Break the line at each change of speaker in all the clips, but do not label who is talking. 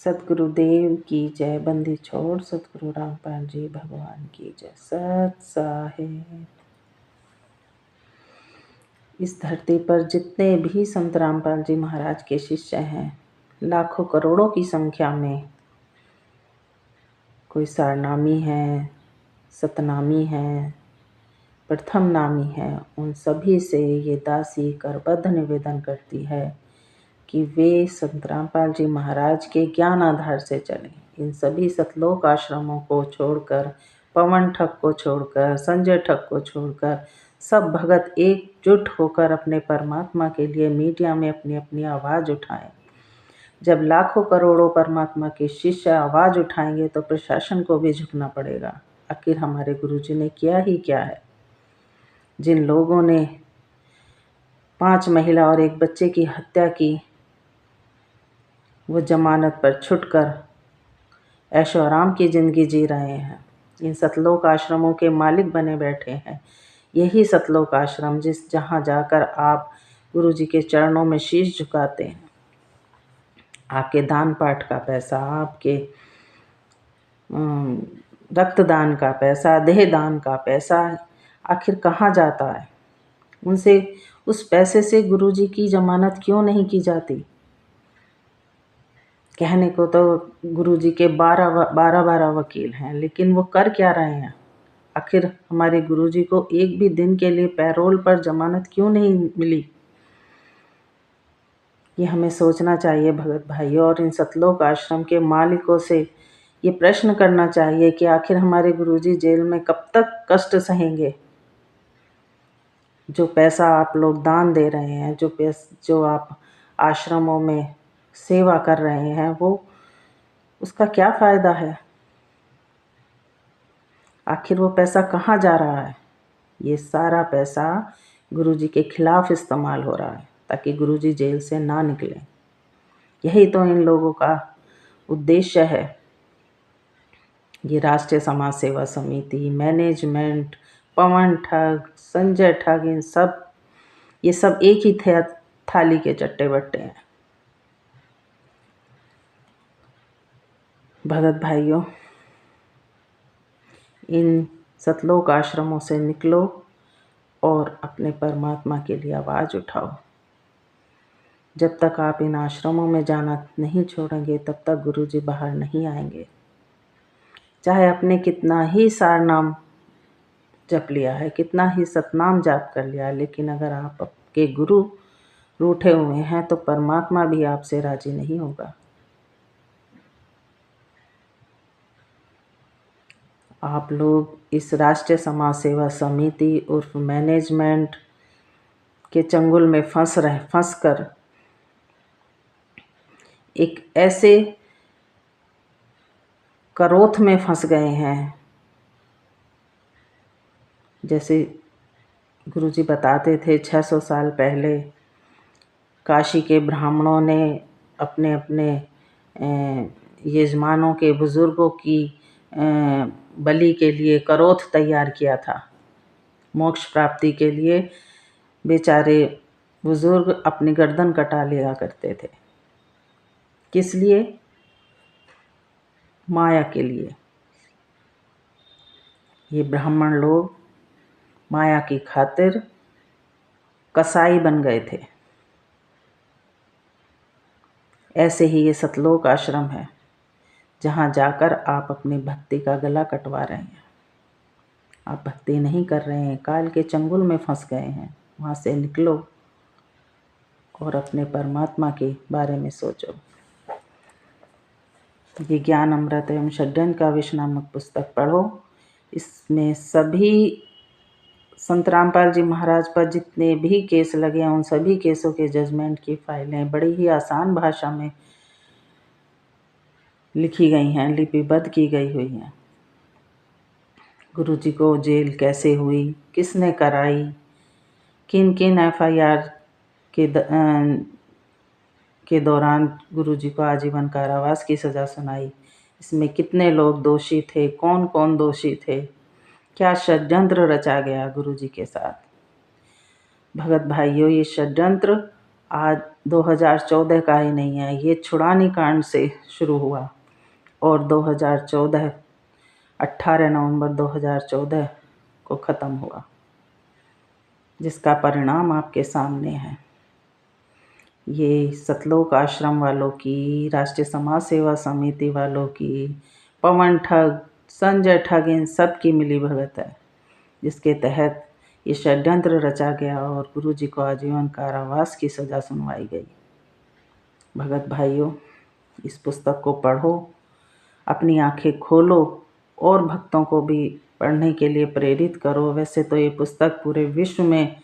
सतगुरुदेव की जय। बंदी छोड़ सतगुरु रामपाल जी भगवान की जय। सत साहिब। इस धरती पर जितने भी संत रामपाल जी महाराज के शिष्य हैं, लाखों करोड़ों की संख्या में, कोई सारनामी है, सतनामी है, प्रथम नामी है, उन सभी से ये दासी करबद्ध निवेदन करती है कि वे संत रामपाल जी महाराज के ज्ञान आधार से चलें। इन सभी सतलोक आश्रमों को छोड़कर, पवन ठग को छोड़कर, संजय ठग को छोड़कर, सब भगत एकजुट होकर अपने परमात्मा के लिए मीडिया में अपनी अपनी आवाज़ उठाएं। जब लाखों करोड़ों परमात्मा के शिष्य आवाज़ उठाएंगे तो प्रशासन को भी झुकना पड़ेगा। आखिर हमारे गुरुजी ने किया ही क्या है? जिन लोगों ने 5 महिला और 1 बच्चे की हत्या की, वो जमानत पर छुटकर ऐशो आराम की ज़िंदगी जी रहे हैं। इन सतलोक आश्रमों के मालिक बने बैठे हैं। यही सतलोक आश्रम जहाँ जाकर आप गुरुजी के चरणों में शीश झुकाते हैं। आपके दान पाठ का पैसा, आपके रक्तदान का पैसा, देहदान का पैसा आखिर कहाँ जाता है? उनसे, उस पैसे से गुरुजी की जमानत क्यों नहीं की जाती? कहने को तो गुरुजी के 12 वकील हैं, लेकिन वो कर क्या रहे हैं? आखिर हमारे गुरुजी को एक भी दिन के लिए पैरोल पर जमानत क्यों नहीं मिली? ये हमें सोचना चाहिए भगत भाइयों। और इन सतलोक आश्रम के मालिकों से ये प्रश्न करना चाहिए कि आखिर हमारे गुरुजी जेल में कब तक कष्ट सहेंगे? जो पैसा आप लोग दान दे रहे हैं, जो आप आश्रमों में सेवा कर रहे हैं, वो उसका क्या फ़ायदा है? आखिर वो पैसा कहाँ जा रहा है? ये सारा पैसा गुरुजी के खिलाफ इस्तेमाल हो रहा है ताकि गुरुजी जेल से ना निकलें। यही तो इन लोगों का उद्देश्य है। ये राष्ट्रीय समाज सेवा समिति, मैनेजमेंट, पवन ठग, संजय ठग, ये सब एक ही थाली के चट्टे बट्टे हैं। भगत भाइयों, इन सतलोक आश्रमों से निकलो और अपने परमात्मा के लिए आवाज़ उठाओ। जब तक आप इन आश्रमों में जाना नहीं छोड़ेंगे, तब तक गुरुजी बाहर नहीं आएंगे। चाहे आपने कितना ही सारनाम जप लिया है, कितना ही सतनाम जाप कर लिया है, लेकिन अगर आप आपके गुरु रूठे हुए हैं तो परमात्मा भी आपसे राजी नहीं होगा। आप लोग इस राष्ट्रीय समाज सेवा समिति उर्फ मैनेजमेंट के चंगुल में फंस कर एक ऐसे करोथ में फंस गए हैं, जैसे गुरुजी बताते थे 600 साल पहले काशी के ब्राह्मणों ने अपने अपने यजमानों के बुज़ुर्गों की बलि के लिए करोथ तैयार किया था। मोक्ष प्राप्ति के लिए बेचारे बुज़ुर्ग अपनी गर्दन कटा लिया करते थे। किस लिए? माया के लिए। ये ब्राह्मण लोग माया की खातिर कसाई बन गए थे। ऐसे ही ये सतलोक आश्रम है, जहाँ जाकर आप अपनी भक्ति का गला कटवा रहे हैं। आप भक्ति नहीं कर रहे हैं, काल के चंगुल में फंस गए हैं। वहाँ से निकलो और अपने परमात्मा के बारे में सोचो। ये ज्ञान अमृत एवं षड्यंत्र का विष नामक पुस्तक पढ़ो। इसमें सभी संत रामपाल जी महाराज पर जितने भी केस लगे हैं, उन सभी केसों के जजमेंट की फाइलें बड़ी ही आसान भाषा में लिखी गई हैं, लिपिबद्ध की गई हुई हैं। गुरुजी को जेल कैसे हुई, किसने कराई, किन किन FIR के दौरान गुरुजी को आजीवन कारावास की सज़ा सुनाई, इसमें कितने लोग दोषी थे, कौन कौन दोषी थे, क्या षड्यंत्र रचा गया गुरुजी के साथ। भगत भाइयों, ये षड्यंत्र आज 2014 का ही नहीं है, ये छुड़ानी कांड से शुरू हुआ और 2014 18 नवंबर 2014 को ख़त्म हुआ, जिसका परिणाम आपके सामने है। ये सतलोक आश्रम वालों की, राष्ट्रीय समाज सेवा समिति वालों की, पवन ठग, संजय ठग, इन सब की मिलीभगत है, जिसके तहत ये षड्यंत्र रचा गया और गुरुजी को आजीवन कारावास की सज़ा सुनवाई गई। भगत भाइयों, इस पुस्तक को पढ़ो, अपनी आंखें खोलो और भक्तों को भी पढ़ने के लिए प्रेरित करो। वैसे तो ये पुस्तक पूरे विश्व में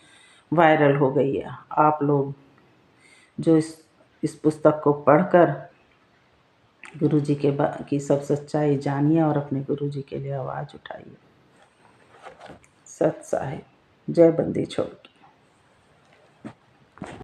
वायरल हो गई है। आप लोग जो इस पुस्तक को पढ़कर गुरुजी की सब सच्चाई जानिए और अपने गुरुजी के लिए आवाज़ उठाइए। सत साहिब। जय बंदी छोड़।